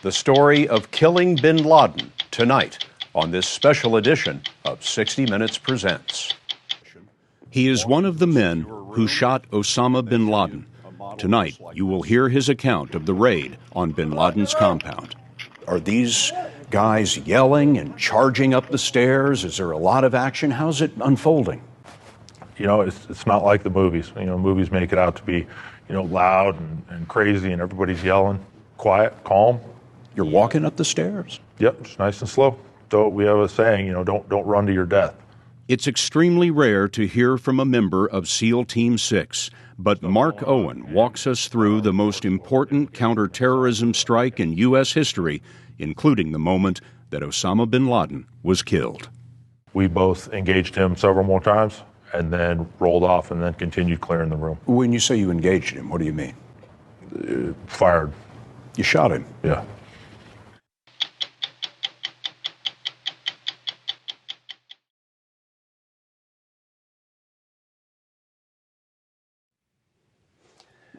The story of killing bin Laden tonight on this special edition of 60 Minutes Presents. He is one of the men who shot Osama bin Laden. Tonight, you will hear his account of the raid on bin Laden's compound. Are these guys yelling and charging up the stairs? Is there a lot of action? How's it unfolding? You know, it's not like the movies. You know, movies make it out to be, loud and crazy and everybody's yelling. Quiet, calm. You're walking up the stairs? Yep, just nice and slow. So we have a saying, don't run to your death. It's extremely rare to hear from a member of SEAL Team 6, but Mark Owen walks us through the most important counterterrorism strike in U.S. history, including the moment that Osama bin Laden was killed. We both engaged him several more times and then rolled off and then continued clearing the room. When you say you engaged him, what do you mean? Fired. You shot him? Yeah.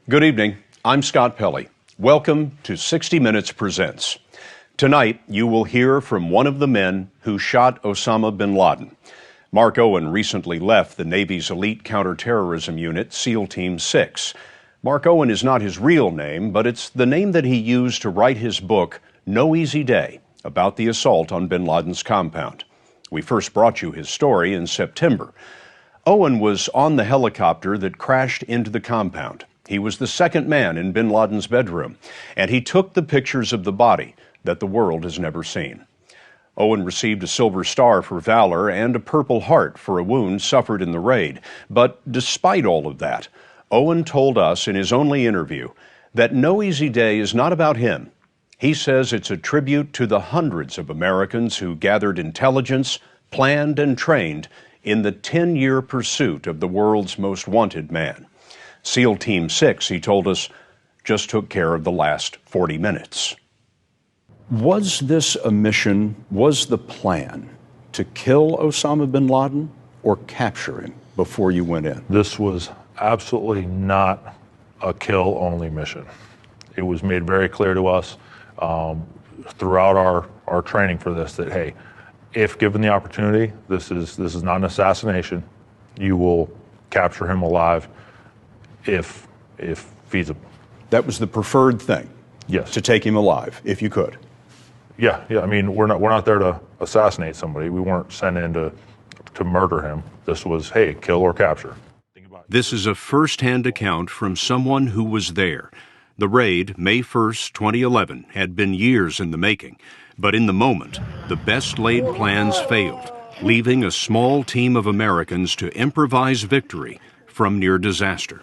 Good evening. I'm Scott Pelley. Welcome to 60 Minutes Presents. Tonight, you will hear from one of the men who shot Osama bin Laden. Mark Owen recently left the Navy's elite counterterrorism unit, SEAL Team 6. Mark Owen is not his real name, but it's the name that he used to write his book, No Easy Day, about the assault on bin Laden's compound. We first brought you his story in September. Owen was on the helicopter that crashed into the compound. He was the second man in bin Laden's bedroom, and he took the pictures of the body that the world has never seen. Owen received a Silver Star for valor and a Purple Heart for a wound suffered in the raid. But despite all of that, Owen told us in his only interview that No Easy Day is not about him. He says it's a tribute to the hundreds of Americans who gathered intelligence, planned and trained in the 10-year pursuit of the world's most wanted man. SEAL Team 6, he told us, just took care of the last 40 minutes. Was this a mission, was the plan to kill Osama bin Laden or capture him before you went in? This was absolutely not a kill-only mission. It was made very clear to us throughout our training for this that, hey, if given the opportunity, this is not an assassination. You will capture him alive if feasible. That was the preferred thing? Yes. To take him alive, if you could? Yeah. I mean, we're not there to assassinate somebody. We weren't sent in to murder him. This was, hey, kill or capture. This is a first-hand account from someone who was there. The raid, May 1st, 2011, had been years in the making. But in the moment, the best-laid plans failed, leaving a small team of Americans to improvise victory from near disaster.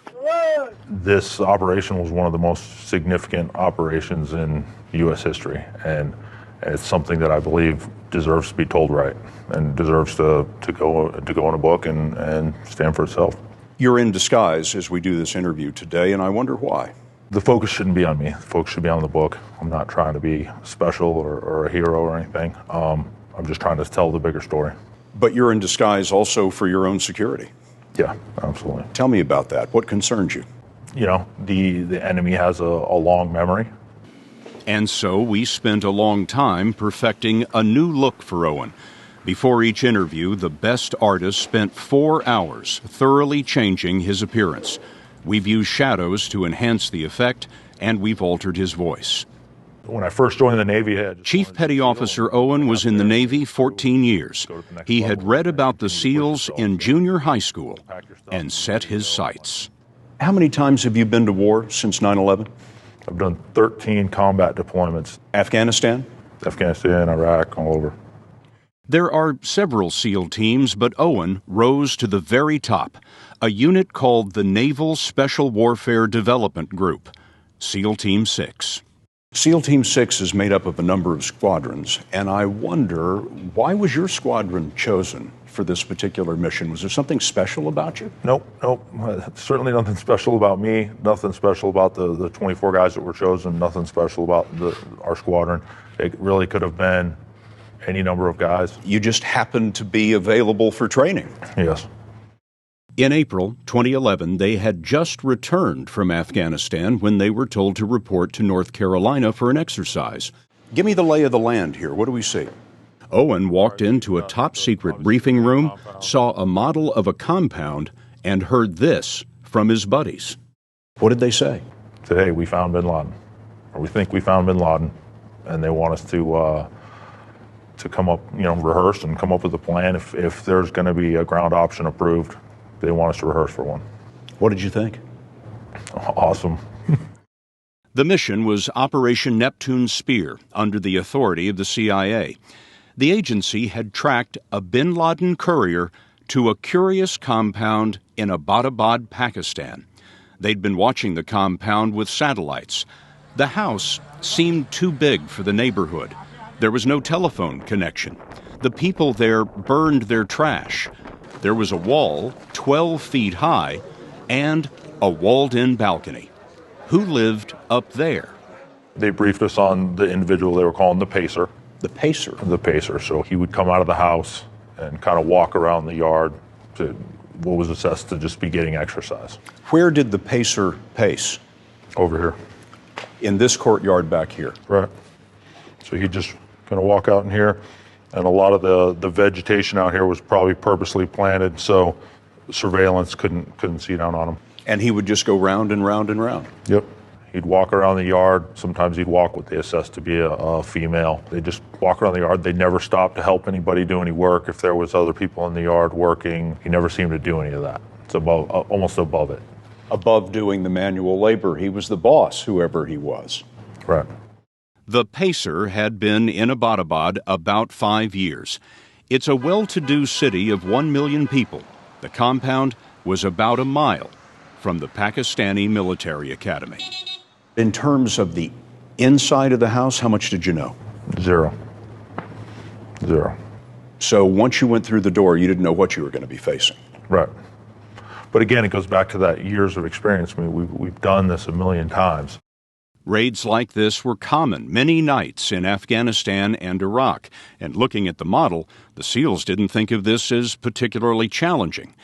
This operation was one of the most significant operations in U.S. history, and it's something that I believe deserves to be told right and deserves to go in a book and stand for itself. You're in disguise as we do this interview today, and I wonder why. The focus shouldn't be on me. The focus should be on the book. I'm not trying to be special or a hero or anything. I'm just trying to tell the bigger story. But you're in disguise also for your own security. Yeah, absolutely. Tell me about that. What concerns you? The enemy has a long memory. And so we spent a long time perfecting a new look for Owen. Before each interview, the best artist spent 4 hours thoroughly changing his appearance. We've used shadows to enhance the effect, and we've altered his voice. When I first joined the Navy, Chief Petty Officer Owen was in the Navy 14 years. He had read about the SEALs in junior high school and set his sights. How many times have you been to war since 9/11? I've done 13 combat deployments. Afghanistan, Iraq, all over. There are several SEAL teams, but Owen rose to the very top, a unit called the Naval Special Warfare Development Group, SEAL Team 6. SEAL Team 6 is made up of a number of squadrons, and I wonder, why was your squadron chosen for this particular mission? Was there something special about you? Nope. Certainly nothing special about me, nothing special about the 24 guys that were chosen, nothing special about our squadron. It really could have been any number of guys. You just happened to be available for training. Yes. In April 2011, they had just returned from Afghanistan when they were told to report to North Carolina for an exercise. Give me the lay of the land here. What do we see? Owen walked into a top-secret briefing room, saw a model of a compound, and heard this from his buddies. What did they say? Said, hey, we found bin Laden, or we think we found bin Laden, and they want us to come up, rehearse and come up with a plan. If there's going to be a ground option approved, they want us to rehearse for one. What did you think? Awesome. The mission was Operation Neptune Spear, under the authority of the CIA. The agency had tracked a bin Laden courier to a curious compound in Abbottabad, Pakistan. They'd been watching the compound with satellites. The house seemed too big for the neighborhood. There was no telephone connection. The people there burned their trash. There was a wall 12 feet high and a walled-in balcony. Who lived up there? They briefed us on the individual they were calling the Pacer. The Pacer? The Pacer. So he would come out of the house and kind of walk around the yard to what was assessed to just be getting exercise. Where did the Pacer pace? Over here. In this courtyard back here? Right. So he'd just kind of walk out in here, and a lot of the vegetation out here was probably purposely planted so surveillance couldn't see down on him. And he would just go round and round and round? Yep. He'd walk around the yard. Sometimes he'd walk what they assessed to be a female. They'd just walk around the yard. They'd never stop to help anybody do any work. If there was other people in the yard working, he never seemed to do any of that. It's above, almost above it. Above doing the manual labor. He was the boss, whoever he was. Right. The Pacer had been in Abbottabad about 5 years. It's a well-to-do city of 1 million people. The compound was about a mile from the Pakistani military academy. In terms of the inside of the house, how much did you know? Zero. So once you went through the door, you didn't know what you were going to be facing. Right. But again, it goes back to that years of experience. I mean, we've done this a million times. Raids like this were common many nights in Afghanistan and Iraq. And looking at the model, the SEALs didn't think of this as particularly challenging.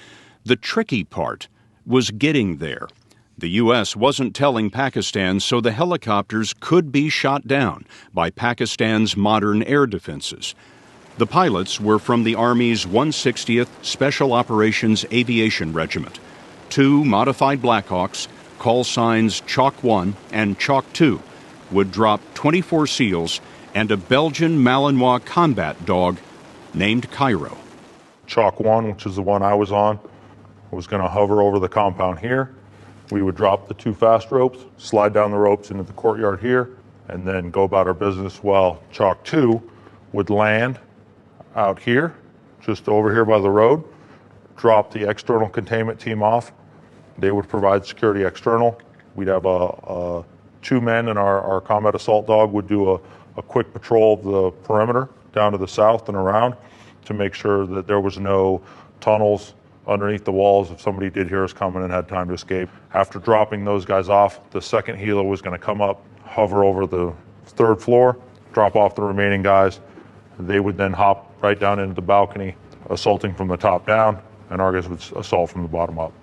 The tricky part was getting there. The U.S. wasn't telling Pakistan, so the helicopters could be shot down by Pakistan's modern air defenses. The pilots were from the Army's 160th Special Operations Aviation Regiment. 2 modified Blackhawks, call signs Chalk 1 and Chalk 2, would drop 24 SEALs and a Belgian Malinois combat dog named Cairo. Chalk 1, which is the one I was on, was going to hover over the compound here. We would drop the 2 fast ropes, slide down the ropes into the courtyard here, and then go about our business while Chalk 2 would land out here, just over here by the road, drop the external containment team off. They would provide security external. We'd have 2 men, and our combat assault dog would do a quick patrol of the perimeter down to the south and around to make sure that there was no tunnels underneath the walls if somebody did hear us coming and had time to escape. After dropping those guys off, the second helo was going to come up, hover over the 3rd floor, drop off the remaining guys. They would then hop right down into the balcony, assaulting from the top down, and our guys would assault from the bottom up.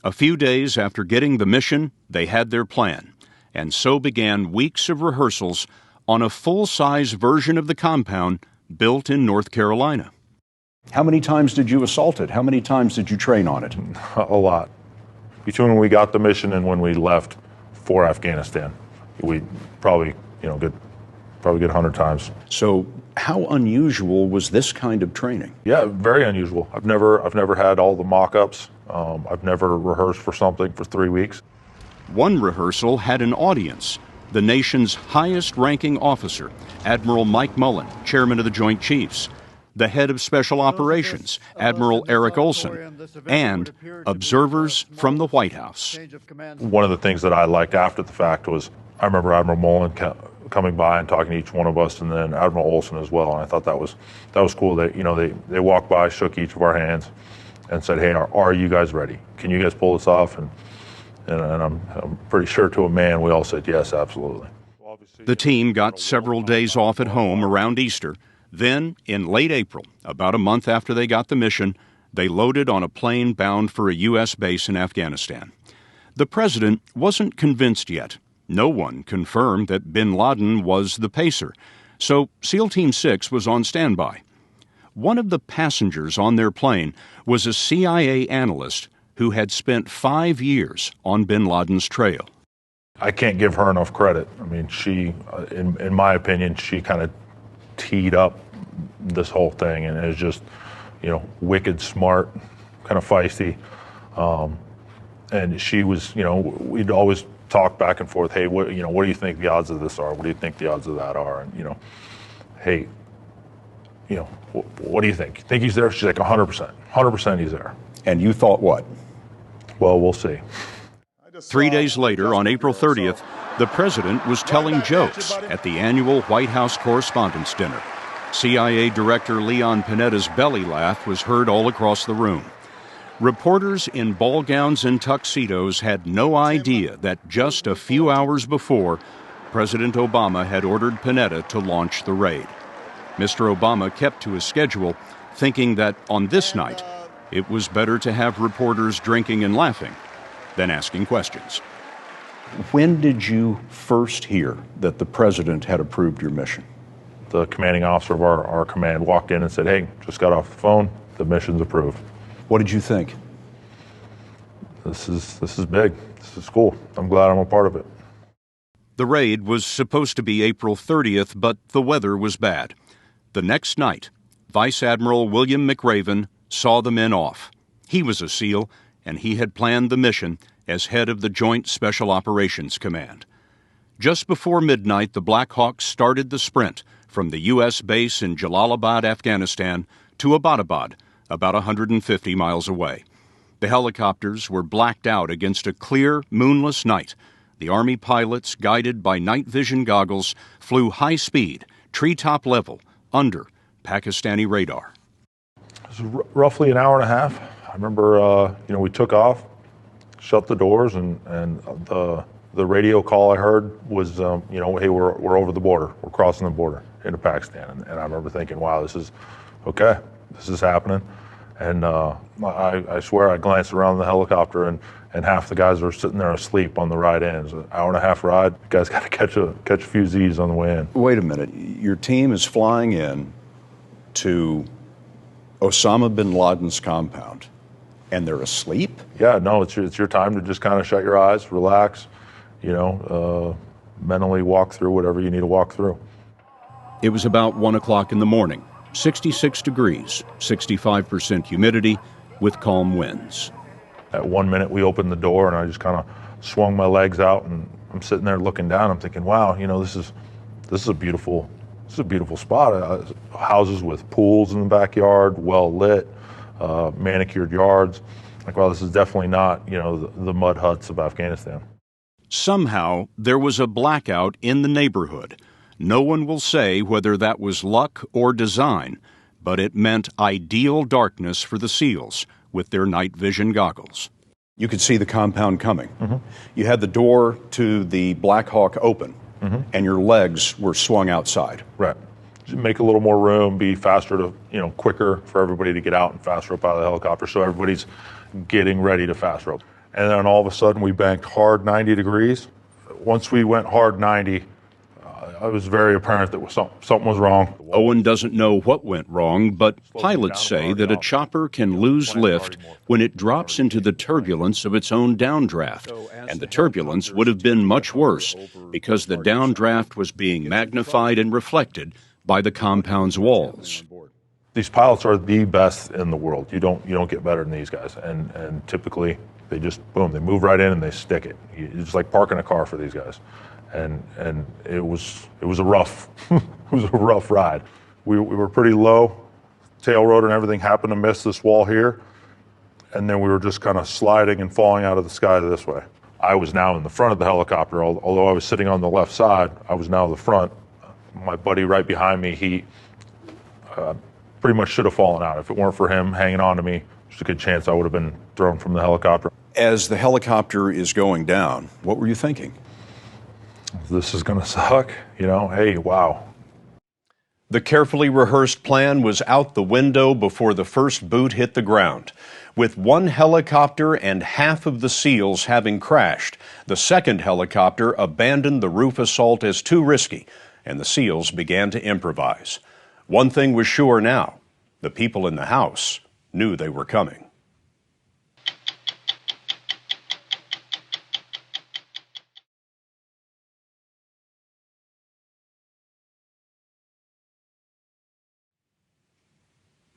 A few days after getting the mission, they had their plan, and so began weeks of rehearsals on a full-size version of the compound built in North Carolina. How many times did you assault it? How many times did you train on it? A lot. Between when we got the mission and when we left for Afghanistan, we probably get 100 times. So how unusual was this kind of training? Yeah, very unusual. I've never had all the mock-ups. I've never rehearsed for something for 3 weeks. One rehearsal had an audience. The nation's highest-ranking officer, Admiral Mike Mullen, chairman of the Joint Chiefs, the head of Special Operations, Admiral Eric Olson, and observers from the White House. One of the things that I liked after the fact was I remember Admiral Mullen coming by and talking to each one of us, and then Admiral Olson as well. And I thought that was cool. They walked by, shook each of our hands, and said, "Hey, are you guys ready? Can you guys pull this off?" And I'm pretty sure to a man we all said yes, absolutely. The team got several days off at home around Easter. Then, in late April, about a month after they got the mission, they loaded on a plane bound for a U.S. base in Afghanistan. The president wasn't convinced yet. No one confirmed that bin Laden was the pacer, so SEAL Team 6 was on standby. One of the passengers on their plane was a CIA analyst who had spent 5 years on bin Laden's trail. I can't give her enough credit. I mean, she, in my opinion, she kind of teed up this whole thing and is just, wicked smart, kind of feisty. And she was, we'd always talk back and forth. Hey, what do you think the odds of this are? What do you think the odds of that are? And, hey, what do you think? Think he's there? She's like 100%. 100% he's there. And you thought what? Well, we'll see. 3 days later, on April 30th, the president was telling jokes at the annual White House Correspondents' Dinner. CIA Director Leon Panetta's belly laugh was heard all across the room. Reporters in ball gowns and tuxedos had no idea that just a few hours before, President Obama had ordered Panetta to launch the raid. Mr. Obama kept to his schedule, thinking that on this night, it was better to have reporters drinking and laughing than asking questions. When did you first hear that the president had approved your mission? The commanding officer of our command walked in and said, hey, just got off the phone, the mission's approved. What did you think? This is big. This is cool. I'm glad I'm a part of it. The raid was supposed to be April 30th, but the weather was bad. The next night, Vice Admiral William McRaven saw the men off. He was a SEAL, and he had planned the mission as head of the Joint Special Operations Command. Just before midnight, the Black Hawks started the sprint from the U.S. base in Jalalabad, Afghanistan, to Abbottabad, about 150 miles away. The helicopters were blacked out against a clear, moonless night. The Army pilots, guided by night vision goggles, flew high speed, treetop level, under Pakistani radar. It was roughly an hour and a half. I remember, we took off, shut the doors, and the radio call I heard was, hey, we're over the border. We're crossing the border into Pakistan. And I remember thinking, wow, this is okay. This is happening. And I swear I glanced around the helicopter and half the guys were sitting there asleep on the ride in. It's an hour and a half ride. You guys got to catch a few Z's on the way in. Wait a minute. Your team is flying in to Osama bin Laden's compound, and they're asleep? Yeah, no, it's your time to just kind of shut your eyes, relax, mentally walk through whatever you need to walk through. It was about 1 o'clock in the morning. 66 degrees, 65% humidity, with calm winds. At 1 minute, we opened the door, and I just kind of swung my legs out, and I'm sitting there looking down. I'm thinking, wow, this is a beautiful spot. Houses with pools in the backyard, well lit, manicured yards. Like, wow, this is definitely not the mud huts of Afghanistan. Somehow, there was a blackout in the neighborhood. No one will say whether that was luck or design, but it meant ideal darkness for the SEALs with their night vision goggles. You could see the compound coming. Mm-hmm. You had the door to the Black Hawk open, mm-hmm. and your legs were swung outside. Right. Just make a little more room, be faster to, quicker for everybody to get out and faster up out of the helicopter, so everybody's getting ready to fast rope. And then all of a sudden we banked hard 90 degrees. Once we went hard 90, it was very apparent that something was wrong. Owen doesn't know what went wrong, but pilots say that a chopper can lose lift when it drops into the turbulence of its own downdraft. And the turbulence would have been much worse because the downdraft was being magnified and reflected by the compound's walls. These pilots are the best in the world. You don't get better than these guys. And typically they just, boom, they move right in and they stick it. It's like parking a car for these guys. And it was a rough ride. We were pretty low, tail rotor and everything happened to miss this wall here, and then we were just kind of sliding and falling out of the sky this way. I was now in the front of the helicopter, although I was sitting on the left side. I was now in the front. My buddy right behind me, he pretty much should have fallen out. If it weren't for him hanging on to me, there's a good chance I would have been thrown from the helicopter. As the helicopter is going down, what were you thinking? This is going to suck, hey, wow. The carefully rehearsed plan was out the window before the first boot hit the ground. With one helicopter and half of the SEALs having crashed, the second helicopter abandoned the roof assault as too risky, and the SEALs began to improvise. One thing was sure now: the people in the house knew they were coming.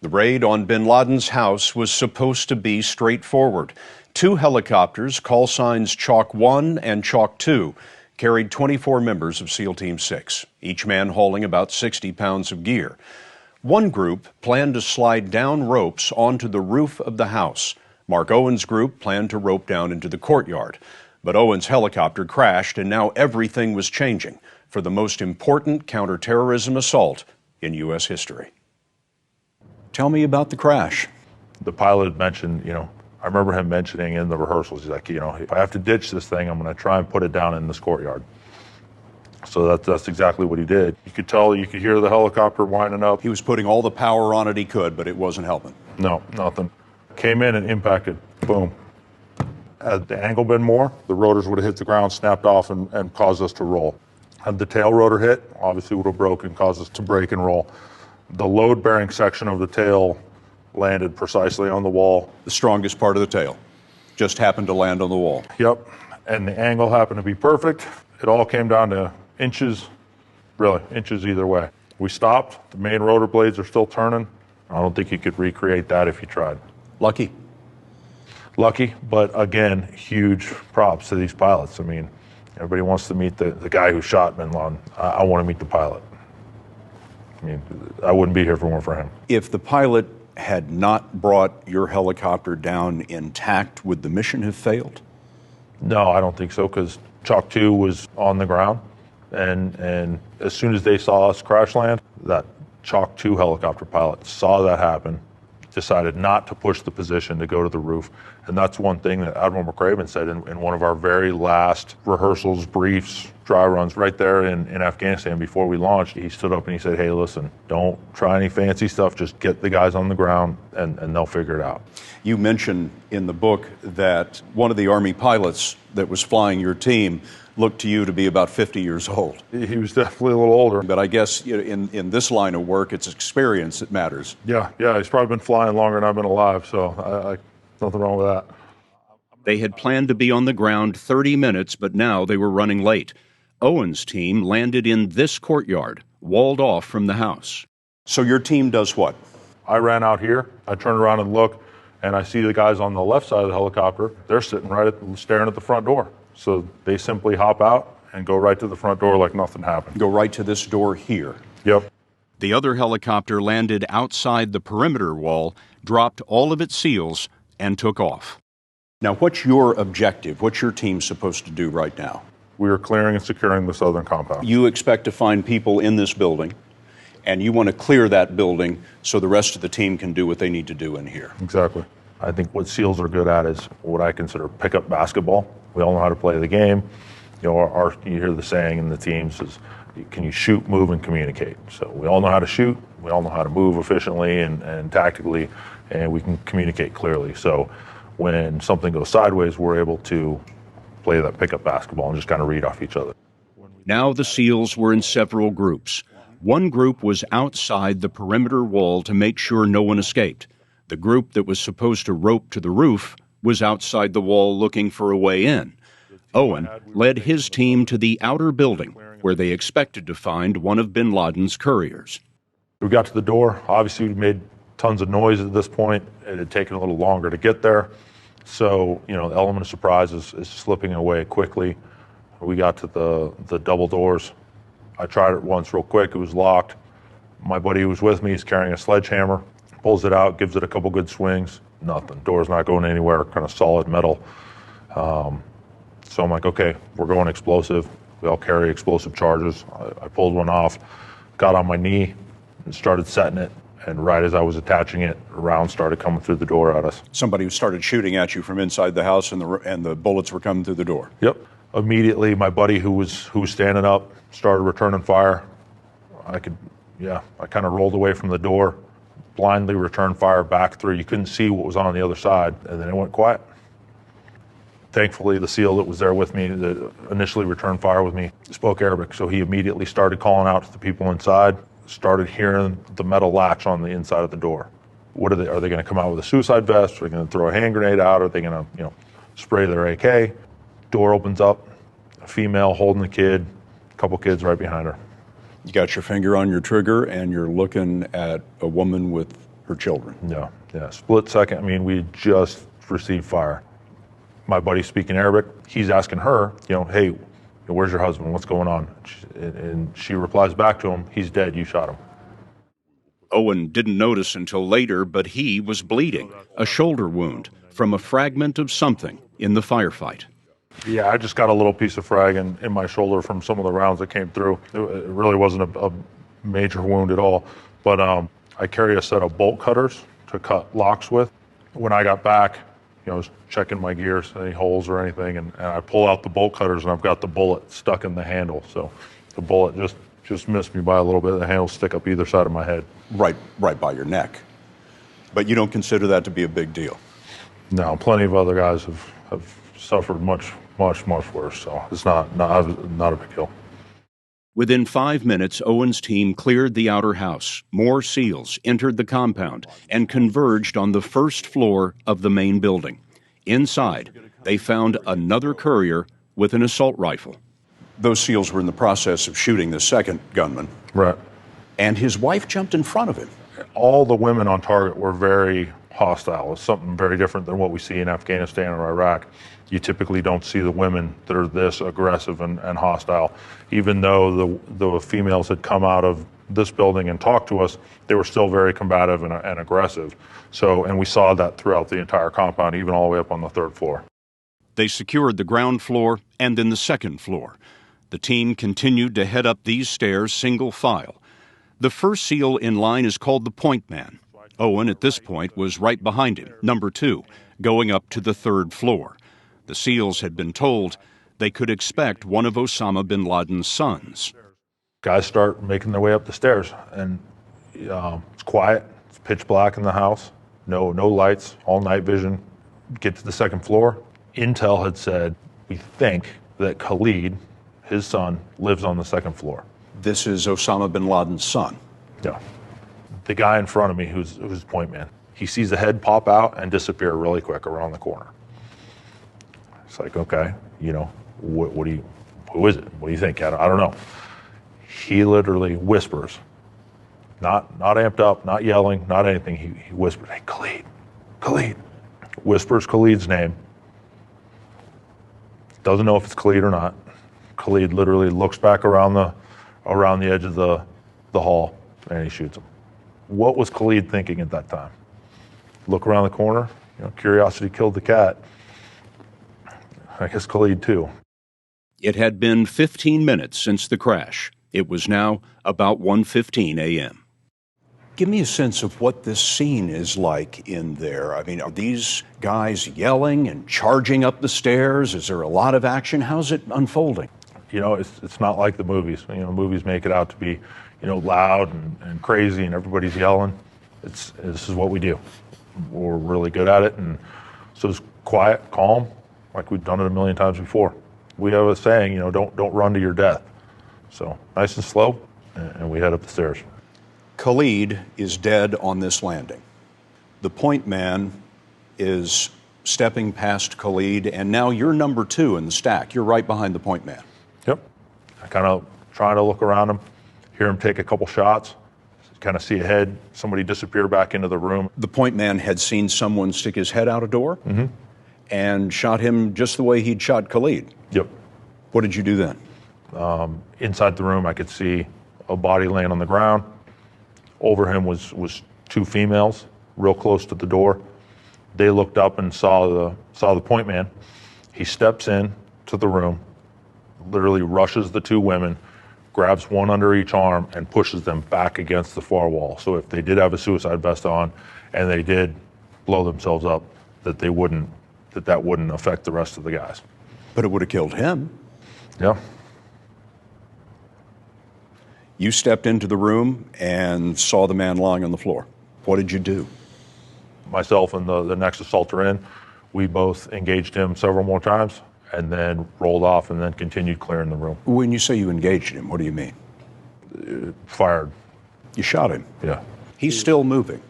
The raid on bin Laden's house was supposed to be straightforward. 2 helicopters, call signs Chalk 1 and Chalk 2, carried 24 members of SEAL Team 6, each man hauling about 60 pounds of gear. One group planned to slide down ropes onto the roof of the house. Mark Owen's group planned to rope down into the courtyard. But Owen's helicopter crashed, and now everything was changing for the most important counterterrorism assault in U.S. history. Tell me about the crash. The pilot mentioned, I remember him mentioning in the rehearsals, he's like, if I have to ditch this thing, I'm going to try and put it down in this courtyard. So that's exactly what he did. You could tell, you could hear the helicopter winding up. He was putting all the power on it he could, but it wasn't helping. No, nothing. Came in and impacted, boom. Had the angle been more, the rotors would have hit the ground, snapped off, and caused us to roll. Had the tail rotor hit, obviously would have broken, caused us to break and roll. The load-bearing section of the tail landed precisely on the wall. The strongest part of the tail just happened to land on the wall. Yep, and the angle happened to be perfect. It all came down to inches, really, inches either way. We stopped, the main rotor blades are still turning. I don't think you could recreate that if you tried. Lucky. Lucky, but again, huge props to these pilots. I mean, everybody wants to meet the guy who shot bin Laden. I want to meet the pilot. I mean, I wouldn't be here if it weren't for him. If the pilot had not brought your helicopter down intact, would the mission have failed? No, I don't think so, because Chalk 2 was on the ground, and as soon as they saw us crash land, that Chalk 2 helicopter pilot saw that happen, decided not to push the position to go to the roof. And that's one thing that Admiral McRaven said in one of our very last rehearsals, briefs, dry runs right there in Afghanistan before we launched. He stood up and he said, hey, listen, don't try any fancy stuff, just get the guys on the ground and they'll figure it out. You mentioned in the book that one of the Army pilots that was flying your team looked to you to be about 50 years old. He was definitely a little older. But I guess in this line of work, it's experience that matters. Yeah, he's probably been flying longer than I've been alive, so nothing wrong with that. They had planned to be on the ground 30 minutes, but now they were running late. Owen's team landed in this courtyard, walled off from the house. So your team does what? I ran out here, I turned around and looked, and I see the guys on the left side of the helicopter. They're sitting staring at the front door. So they simply hop out and go right to the front door like nothing happened. Go right to this door here. Yep. The other helicopter landed outside the perimeter wall, dropped all of its SEALs, and took off. Now, what's your objective? What's your team supposed to do right now? We are clearing and securing the southern compound. You expect to find people in this building, and you want to clear that building so the rest of the team can do what they need to do in here. Exactly. I think what SEALs are good at is what I consider pickup basketball. We all know how to play the game. You hear the saying in the teams is, can you shoot, move, and communicate? So we all know how to shoot, we all know how to move efficiently and tactically, and we can communicate clearly. So when something goes sideways, we're able to play that pickup basketball and just kind of read off each other. Now the SEALs were in several groups. One group was outside the perimeter wall to make sure no one escaped. The group that was supposed to rope to the roof was outside the wall looking for a way in. Owen led his team to the outer building where they expected to find one of bin Laden's couriers. We got to the door. Obviously, we made tons of noise at this point. It had taken a little longer to get there. So, the element of surprise is slipping away quickly. We got to the double doors. I tried it once real quick. It was locked. My buddy who was with me is carrying a sledgehammer, pulls it out, gives it a couple good swings. Nothing. Door's not going anywhere, kind of solid metal. So I'm like, okay, we're going explosive. We all carry explosive charges. I pulled one off, got on my knee, and started setting it. And right as I was attaching it, a round started coming through the door at us. Somebody started shooting at you from inside the house, and the bullets were coming through the door. Yep. Immediately, my buddy who was standing up started returning fire. I kind of rolled away from the door, blindly returned fire back through. You couldn't see what was on the other side, and then it went quiet. Thankfully, the SEAL that was there with me, that initially returned fire with me, spoke Arabic, so he immediately started calling out to the people inside, started hearing the metal latch on the inside of the door. What are they going to come out with a suicide vest? Are they going to throw a hand grenade out? Are they going to, spray their AK? Door opens up, a female holding the kid, a couple kids right behind her. You got your finger on your trigger and you're looking at a woman with her children. Yeah, split second. I mean, we just received fire. My buddy speaking Arabic, he's asking her, hey, where's your husband? What's going on? And she replies back to him, he's dead, you shot him. Owen didn't notice until later, but he was bleeding, a shoulder wound from a fragment of something in the firefight. Yeah, I just got a little piece of frag in my shoulder from some of the rounds that came through. It really wasn't a major wound at all, but I carry a set of bolt cutters to cut locks with. When I got back, I was checking my gears, any holes or anything, and I pull out the bolt cutters, and I've got the bullet stuck in the handle. So the bullet just missed me by a little bit. The handle stick up either side of my head. Right by your neck. But you don't consider that to be a big deal? No, plenty of other guys have suffered much worse, so it's not a big deal. Within 5 minutes, Owen's team cleared the outer house. More SEALs entered the compound and converged on the first floor of the main building. Inside, they found another courier with an assault rifle. Those SEALs were in the process of shooting the second gunman. Right. And his wife jumped in front of him. All the women on target were very hostile. It's something very different than what we see in Afghanistan or Iraq. You typically don't see the women that are this aggressive and hostile. Even though the females had come out of this building and talked to us, they were still very combative and aggressive. And we saw that throughout the entire compound, even all the way up on the third floor. They secured the ground floor and then the second floor. The team continued to head up these stairs single file. The first SEAL in line is called the point man. Owen, at this point, was right behind him, number 2, going up to the third floor. The SEALs had been told they could expect one of Osama bin Laden's sons. Guys start making their way up the stairs, and it's quiet. It's pitch black in the house. No lights, all night vision. Get to the second floor. Intel had said, we think that Khalid, his son, lives on the second floor. This is Osama bin Laden's son? Yeah. The guy in front of me, who's point man, he sees the head pop out and disappear really quick around the corner. It's like, okay, who is it? What do you think? I don't know. He literally whispers, not amped up, not yelling, not anything. He whispers, hey, Khalid. Whispers Khalid's name. Doesn't know if it's Khalid or not. Khalid literally looks back around the edge of the hall, and he shoots him. What was Khalid thinking at that time? Look around the corner. Curiosity killed the cat. I guess Khalid too. It had been 15 minutes since the crash. It was now about 1:15 a.m. Give me a sense of what this scene is like in there. I mean, are these guys yelling and charging up the stairs? Is there a lot of action? How's it unfolding? It's not like the movies. Movies make it out to be, loud and crazy and everybody's yelling. This is what we do. We're really good at it, and so it's quiet, calm, like we've done it a million times before. We have a saying, don't run to your death. So nice and slow, and we head up the stairs. Khalid is dead on this landing. The point man is stepping past Khalid, and now you're number 2 in the stack. You're right behind the point man. Yep. I kind of trying to look around him, hear him take a couple shots, kind of see a head, somebody disappear back into the room. The point man had seen someone stick his head out a door and shot him just the way he'd shot Khalid. Yep. What did you do then? Inside the room, I could see a body laying on the ground. Over him was 2 females, real close to the door. They looked up and saw the point man. He steps in to the room, literally rushes the 2 women, grabs one under each arm and pushes them back against the far wall. So if they did have a suicide vest on and they did blow themselves up, that wouldn't affect the rest of the guys. But it would have killed him. Yeah. You stepped into the room and saw the man lying on the floor. What did you do? Myself and the next assaulter in, we both engaged him several more times and then rolled off and then continued clearing the room. When you say you engaged him, what do you mean? Fired. You shot him? Yeah. He's still moving?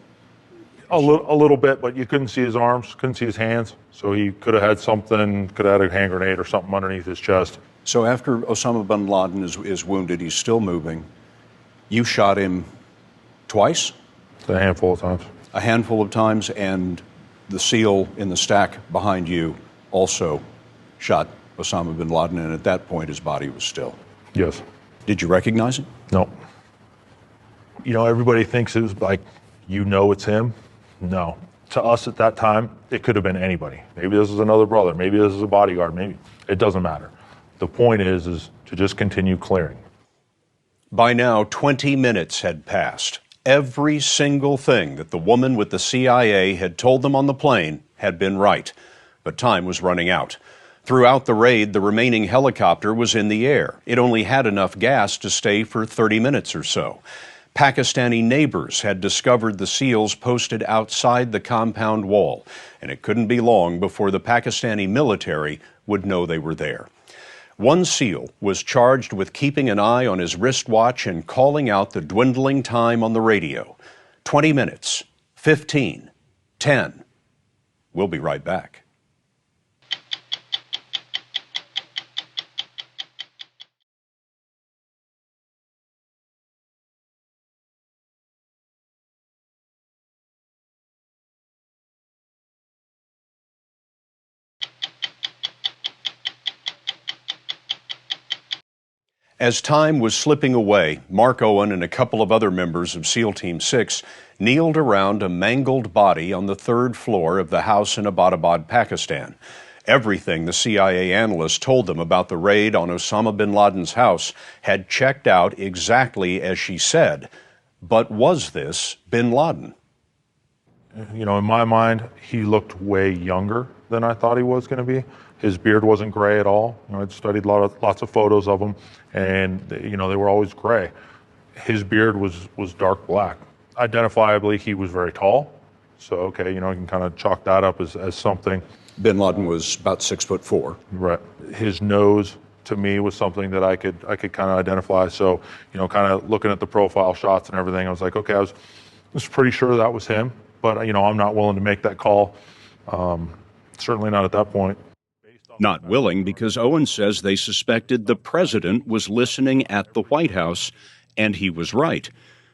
A little bit, but you couldn't see his arms, couldn't see his hands. So he could have had something, could have had a hand grenade or something underneath his chest. So after Osama bin Laden is wounded, he's still moving. You shot him twice? A handful of times. A handful of times, and the SEAL in the stack behind you also shot Osama bin Laden, and at that point his body was still. Yes. Did you recognize him? No. You know, everybody thinks it was like, you know it's him. No. To us at that time, it could have been anybody. Maybe this is another brother. Maybe this is a bodyguard. Maybe. It doesn't matter. The point is to just continue clearing. By now, 20 minutes had passed. Every single thing that the woman with the CIA had told them on the plane had been right, but time was running out. Throughout the raid, the remaining helicopter was in the air. It only had enough gas to stay for 30 minutes or so. Pakistani neighbors had discovered the SEALs posted outside the compound wall, and it couldn't be long before the Pakistani military would know they were there. One SEAL was charged with keeping an eye on his wristwatch and calling out the dwindling time on the radio. 20 minutes, 15, 10. We'll be right back. As time was slipping away, Mark Owen and a couple of other members of SEAL Team 6 kneeled around a mangled body on the third floor of the house in Abbottabad, Pakistan. Everything the CIA analyst told them about the raid on Osama bin Laden's house had checked out exactly as she said. But was this bin Laden? You know, in my mind, he looked way younger than I thought he was going to be. His beard wasn't gray at all. You know, I'd studied lots of photos of him, and you know, they were always gray. His beard was dark black. Identifiably, he was very tall. So, okay, you know, you can kind of chalk that up as something. Bin Laden was about 6'4". Right. His nose, to me, was something that I could kind of identify. So, you know, kind of looking at the profile shots and everything, I was like, okay, I was pretty sure that was him. But, you know, I'm not willing to make that call. Certainly not at that point. Not willing because Owen says they suspected the president was listening at the White House, and he was right.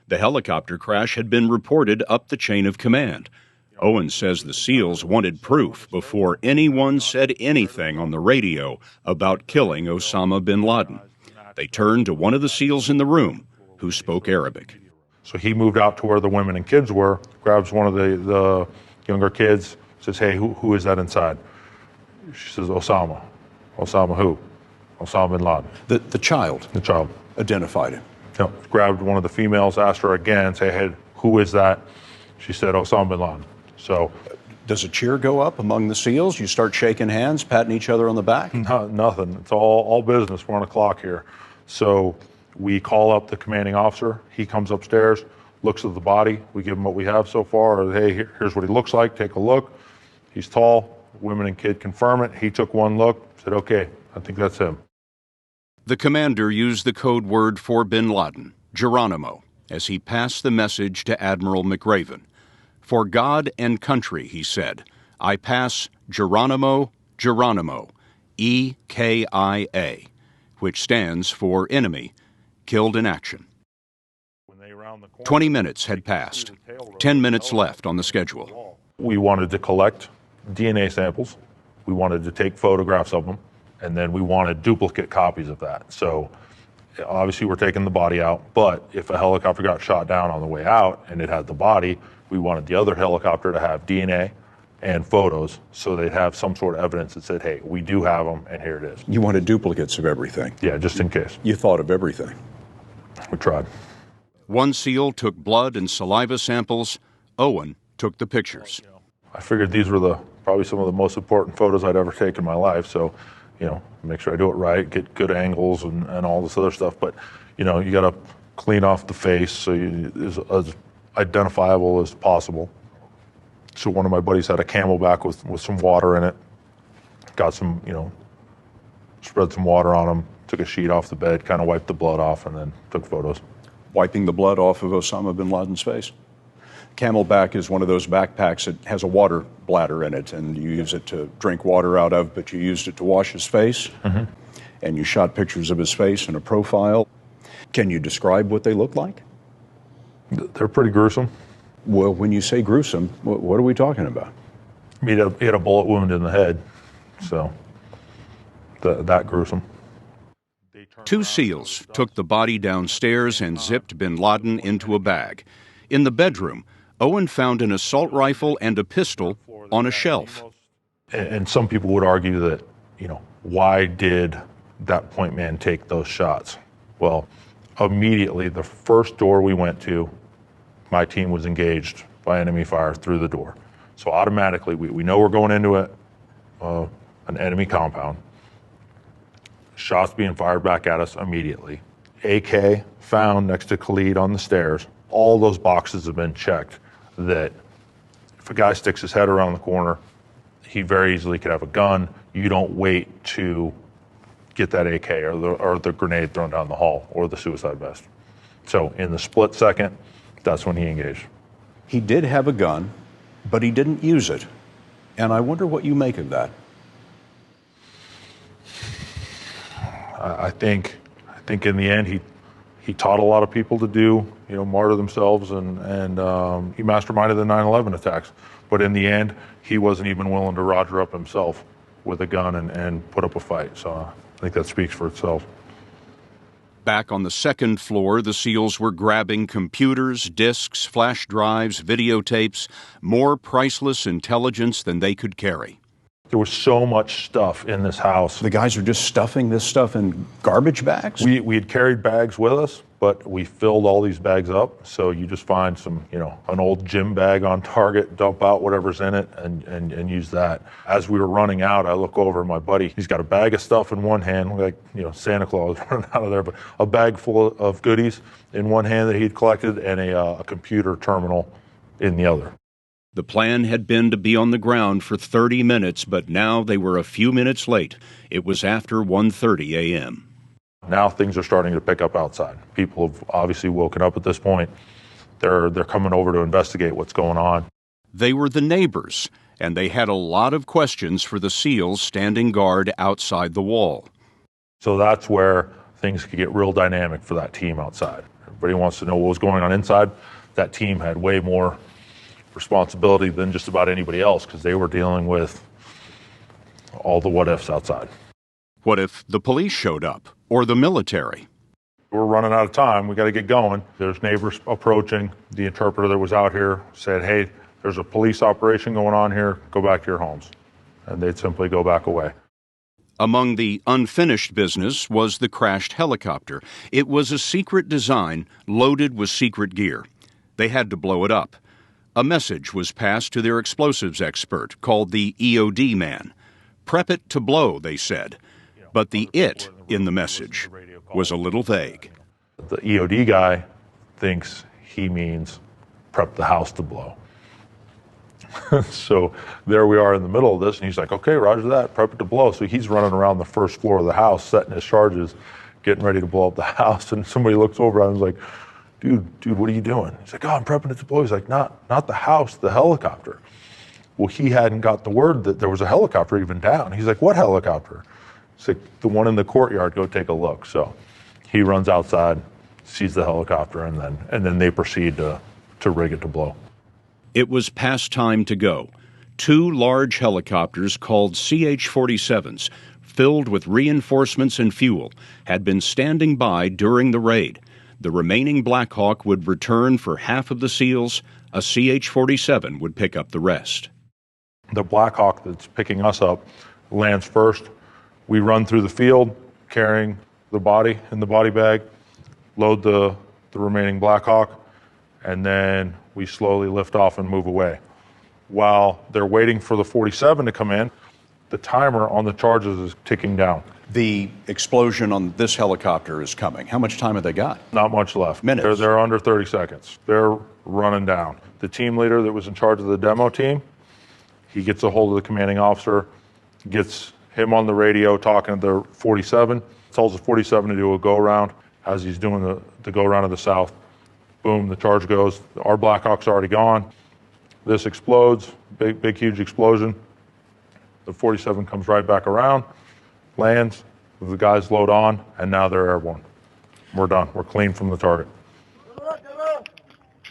The helicopter crash had been reported up the chain of command. Owen says the SEALs wanted proof before anyone said anything on the radio about killing Osama bin Laden. They turned to one of the SEALs in the room who spoke Arabic. So he moved out to where the women and kids were, grabs one of the younger kids, says, hey, who is that inside? She says, Osama. Osama who? Osama bin Laden. The child? The child. Identified him? No. Grabbed one of the females, asked her again, say, hey, who is that? She said, Osama bin Laden. So, does a cheer go up among the SEALs? You start shaking hands, patting each other on the back? Nothing. It's all business. We're on a clock here. So we call up the commanding officer. He comes upstairs, looks at the body. We give him what we have so far. Or, hey, here's what he looks like. Take a look. He's tall. Women and kid confirm it. He took one look, said, okay, I think that's him. The commander used the code word for bin Laden, Geronimo, as he passed the message to Admiral McRaven. For God and country, he said, I pass Geronimo, Geronimo, EKIA, which stands for enemy, killed in action. 20 minutes had passed. 10 minutes left on the schedule. We wanted to collect DNA samples. We wanted to take photographs of them, and then we wanted duplicate copies of that. So obviously we're taking the body out, but if a helicopter got shot down on the way out and it had the body, we wanted the other helicopter to have DNA and photos so they'd have some sort of evidence that said, hey, we do have them, and here it is. You wanted duplicates of everything? Yeah, just in case. You thought of everything? We tried. One SEAL took blood and saliva samples. Owen took the pictures. I figured these were probably some of the most important photos I'd ever taken in my life. So, you know, make sure I do it right, get good angles and all this other stuff. But, you know, you got to clean off the face. So identifiable as possible. So one of my buddies had a Camelback with some water in it. Got some, spread some water on him, took a sheet off the bed, kind of wiped the blood off, and then took photos. Wiping the blood off of Osama bin Laden's face? Camelback is one of those backpacks that has a water bladder in it, and you use it to drink water out of, but you used it to wash his face, and you shot pictures of his face in a profile. Can you describe what they look like? They're pretty gruesome. Well, when you say gruesome, what are we talking about? He had a bullet wound in the head, so that gruesome. 2 SEALs took the body downstairs and zipped bin Laden into a bag. In the bedroom, Owen found an assault rifle and a pistol on a shelf. And some people would argue that, why did that point man take those shots? Well, immediately, the first door we went to, my team was engaged by enemy fire through the door. So automatically, we know we're going into an enemy compound. Shots being fired back at us immediately. AK found next to Khalid on the stairs. All those boxes have been checked that if a guy sticks his head around the corner, he very easily could have a gun. You don't wait to get that AK or the grenade thrown down the hall or the suicide vest. So in the split second, that's when he engaged. He did have a gun, but he didn't use it. And I wonder what you make of that. I think in the end he taught a lot of people to do, martyr themselves, and he masterminded the 9/11 attacks. But in the end, he wasn't even willing to roger up himself with a gun and put up a fight. So I think that speaks for itself. Back on the second floor, the SEALs were grabbing computers, disks, flash drives, videotapes, more priceless intelligence than they could carry. There was so much stuff in this house. The guys are just stuffing this stuff in garbage bags? We had carried bags with us, but we filled all these bags up. So you just find some, an old gym bag on Target, dump out whatever's in it, and use that. As we were running out, I look over at my buddy. He's got a bag of stuff in one hand, like Santa Claus running out of there, but a bag full of goodies in one hand that he'd collected, and a computer terminal in the other. The plan had been to be on the ground for 30 minutes, but now they were a few minutes late. It was after 1:30 a.m. Now things are starting to pick up outside. People have obviously woken up at this point. They're coming over to investigate what's going on. They were the neighbors, and they had a lot of questions for the SEALs standing guard outside the wall. So that's where things could get real dynamic for that team outside. Everybody wants to know what was going on inside. That team had way more responsibility than just about anybody else because they were dealing with all the what-ifs outside. What if the police showed up or the military? We're running out of time. We got to get going. There's neighbors approaching. The interpreter that was out here said, hey, there's a police operation going on here. Go back to your homes. And they'd simply go back away. Among the unfinished business was the crashed helicopter. It was a secret design loaded with secret gear. They had to blow it up. A message was passed to their explosives expert, called the EOD man. Prep it to blow, they said. But the "it" in the message was a little vague. The EOD guy thinks he means prep the house to blow. So there we are in the middle of this, and he's like, okay, roger that, prep it to blow. So he's running around the first floor of the house, setting his charges, getting ready to blow up the house, and somebody looks over at him and is like, dude, what are you doing? He's like, oh, I'm prepping it to blow. He's like, not the house, the helicopter. Well, he hadn't got the word that there was a helicopter even down. He's like, what helicopter? He's like, the one in the courtyard, go take a look. So he runs outside, sees the helicopter, and then they proceed to rig it to blow. It was past time to go. 2 large helicopters called CH-47s, filled with reinforcements and fuel, had been standing by during the raid. The remaining Black Hawk would return for half of the SEALs. A CH-47 would pick up the rest. The Black Hawk that's picking us up lands first. We run through the field carrying the body in the body bag, load the remaining Black Hawk, and then we slowly lift off and move away. While they're waiting for the 47 to come in, the timer on the charges is ticking down. The explosion on this helicopter is coming. How much time have they got? Not much left. Minutes. They're under 30 seconds. They're running down. The team leader that was in charge of the demo team, he gets a hold of the commanding officer, gets him on the radio talking to the 47, tells the 47 to do a go-around. As he's doing the go-around to the south, boom, the charge goes. Our Black Hawk's already gone. This explodes, big, huge explosion. The 47 comes right back around, lands, the guys load on, and now they're airborne. We're done. We're clean from the target.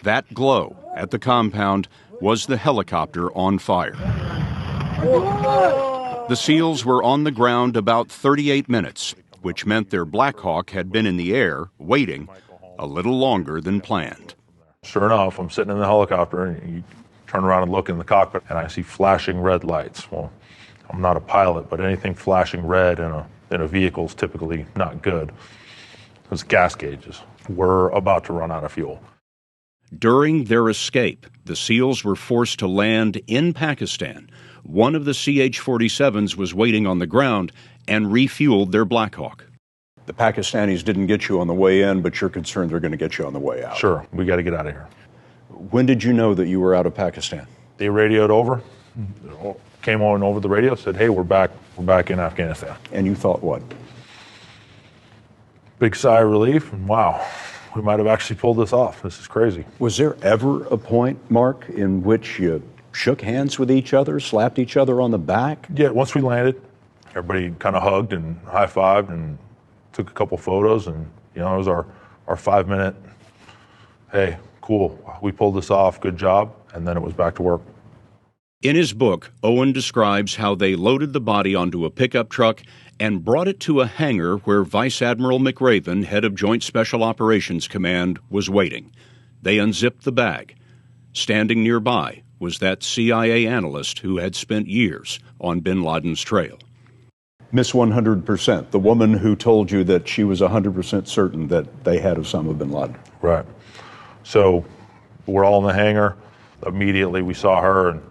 That glow at the compound was the helicopter on fire. The SEALs were on the ground about 38 minutes, which meant their Black Hawk had been in the air, waiting, a little longer than planned. Sure enough, I'm sitting in the helicopter, and you turn around and look in the cockpit, and I see flashing red lights. Well, I'm not a pilot, but anything flashing red in a vehicle is typically not good. It's gas gauges. We're about to run out of fuel. During their escape, the SEALs were forced to land in Pakistan. One of the CH-47s was waiting on the ground and refueled their Black Hawk. The Pakistanis didn't get you on the way in, but you're concerned they're going to get you on the way out. Sure, we got to get out of here. When did you know that you were out of Pakistan? They radioed over, came on over the radio, said, "Hey, we're back in Afghanistan." And you thought what? Big sigh of relief, and wow, we might have actually pulled this off. This is crazy. Was there ever a point, Mark, in which you shook hands with each other, slapped each other on the back? Yeah, once we landed, everybody kind of hugged and high-fived and took a couple photos, and it was our 5-minute, hey, cool, we pulled this off, good job, and then it was back to work. In his book, Owen describes how they loaded the body onto a pickup truck and brought it to a hangar where Vice Admiral McRaven, head of Joint Special Operations Command, was waiting. They unzipped the bag. Standing nearby was that CIA analyst who had spent years on bin Laden's trail. Miss 100%, the woman who told you that she was 100% certain that they had Osama bin Laden. Right. So we're all in the hangar. Immediately we saw her, and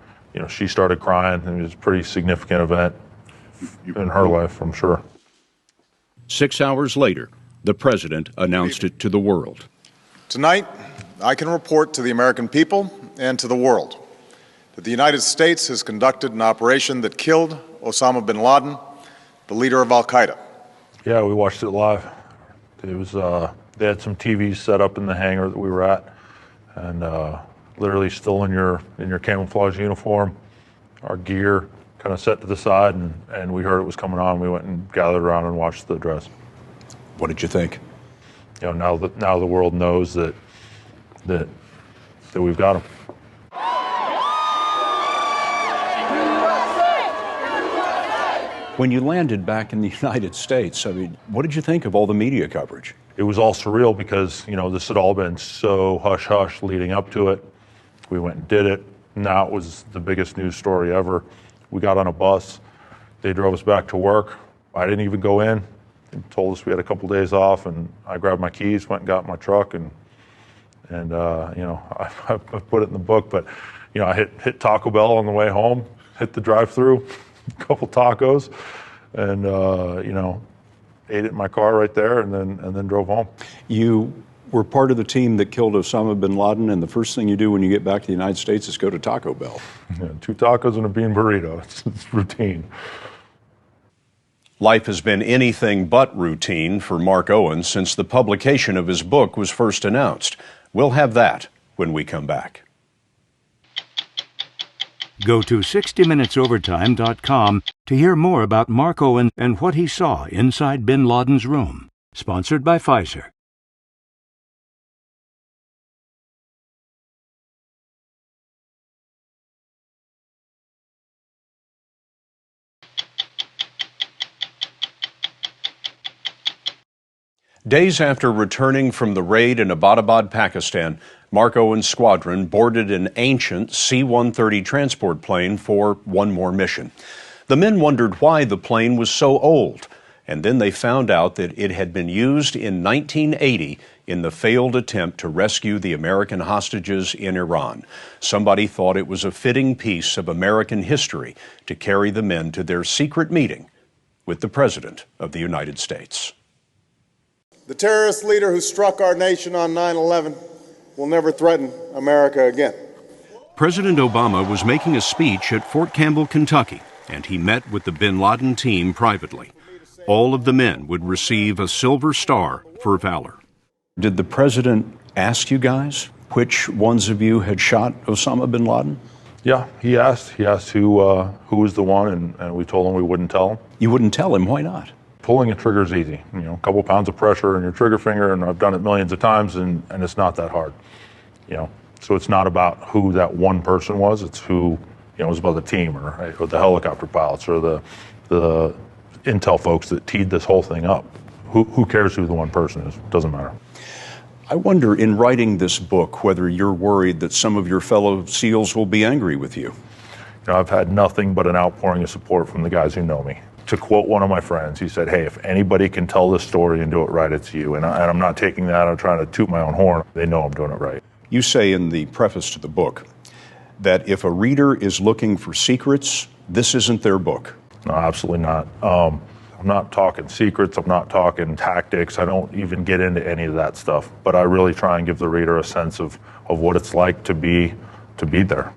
she started crying, and it was a pretty significant event in her life, I'm sure. 6 hours later, the president announced it to the world. Tonight, I can report to the American people and to the world that the United States has conducted an operation that killed Osama bin Laden, the leader of al-Qaeda. Yeah, we watched it live. It was they had some TVs set up in the hangar that we were at, and literally still in your camouflage uniform, our gear kind of set to the side, and we heard it was coming on. We went and gathered around and watched the address. What did you think? Now the world knows that we've got him. When you landed back in the United States, what did you think of all the media coverage? It was all surreal because, this had all been so hush-hush leading up to it. We went and did it. Now it was the biggest news story ever. We got on a bus. They drove us back to work. I didn't even go in. They told us we had a couple days off, and I grabbed my keys, went and got in my truck, and I put it in the book, but, I hit Taco Bell on the way home, hit the drive-thru, a couple tacos, and ate it in my car right there, and then drove home. You were part of the team that killed Osama bin Laden, and the first thing you do when you get back to the United States is go to Taco Bell. Yeah, 2 tacos and a bean burrito. It's routine. Life has been anything but routine for Mark Owen since the publication of his book was first announced. We'll have that when we come back. Go to 60minutesovertime.com to hear more about Mark Owen and what he saw inside bin Laden's room. Sponsored by Pfizer. Days after returning from the raid in Abbottabad, Pakistan, Mark Owen's squadron boarded an ancient C-130 transport plane for one more mission. The men wondered why the plane was so old, and then they found out that it had been used in 1980 in the failed attempt to rescue the American hostages in Iran. Somebody thought it was a fitting piece of American history to carry the men to their secret meeting with the President of the United States. The terrorist leader who struck our nation on 9/11 will never threaten America again. President Obama was making a speech at Fort Campbell, Kentucky, and he met with the bin Laden team privately. All of the men would receive a Silver Star for valor. Did the president ask you guys which ones of you had shot Osama bin Laden? Yeah, he asked who was the one, and we told him we wouldn't tell him. You wouldn't tell him? Why not? Pulling a trigger is easy. You know, a couple pounds of pressure in your trigger finger, and I've done it millions of times, and it's not that hard. You know, so it's not about who that one person was. It's who, you know, it was about the team or the helicopter pilots or the intel folks that teed this whole thing up. Who cares who the one person is? Doesn't matter. I wonder, in writing this book, whether you're worried that some of your fellow SEALs will be angry with you. You know, I've had nothing but an outpouring of support from the guys who know me. To quote one of my friends, he said, "Hey, if anybody can tell this story and do it right, it's you." And I'm not taking that. I'm trying to toot my own horn. They know I'm doing it right. You say in the preface to the book that if a reader is looking for secrets, this isn't their book. No, absolutely not. I'm not talking secrets. I'm not talking tactics. I don't even get into any of that stuff. But I really try and give the reader a sense of what it's like to be there.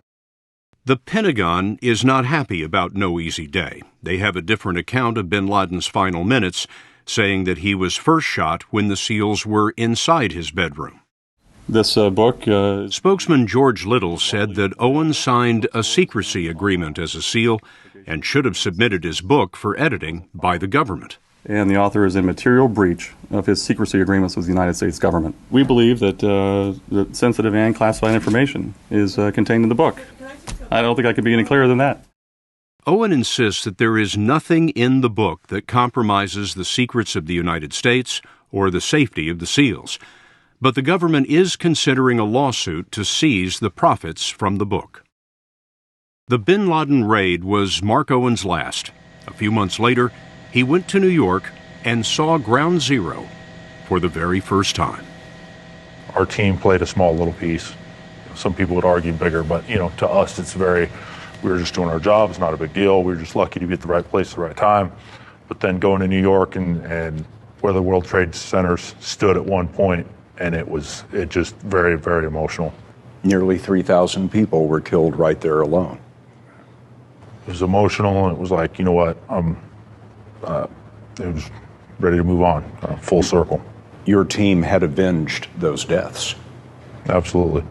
The Pentagon is not happy about No Easy Day. They have a different account of bin Laden's final minutes, saying that he was first shot when the SEALs were inside his bedroom. This book... Spokesman George Little said that Owen signed a secrecy agreement as a SEAL and should have submitted his book for editing by the government. And the author is in material breach of his secrecy agreements with the United States government. We believe that sensitive and classified information is contained in the book. I don't think I could be any clearer than that. Owen insists that there is nothing in the book that compromises the secrets of the United States or the safety of the SEALs. But the government is considering a lawsuit to seize the profits from the book. The bin Laden raid was Mark Owen's last. A few months later, he went to New York and saw Ground Zero for the very first time. Our team played a small little piece. Some people would argue bigger, but you know, to us, we were just doing our job. It's not a big deal. We were just lucky to be at the right place at the right time. But then going to New York and where the World Trade Centers stood at one point, and it just very, very emotional. Nearly 3,000 people were killed right there alone. It was emotional, and it was like, you know what, it was ready to move on, full circle. Your team had avenged those deaths. Absolutely.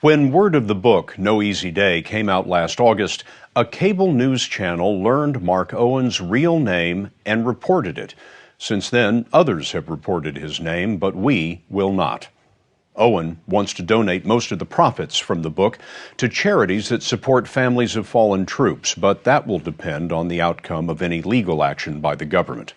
When word of the book, No Easy Day, came out last August, a cable news channel learned Mark Owen's real name and reported it. Since then, others have reported his name, but we will not. Owen wants to donate most of the profits from the book to charities that support families of fallen troops, but that will depend on the outcome of any legal action by the government.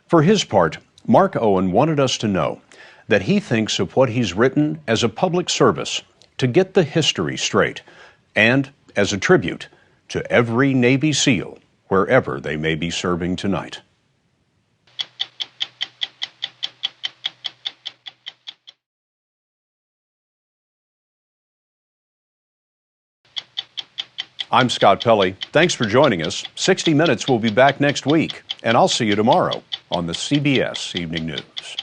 For his part, Mark Owen wanted us to know that he thinks of what he's written as a public service to get the history straight, and as a tribute to every Navy SEAL, wherever they may be serving tonight. I'm Scott Pelley. Thanks for joining us. 60 Minutes will be back next week, and I'll see you tomorrow on the CBS Evening News.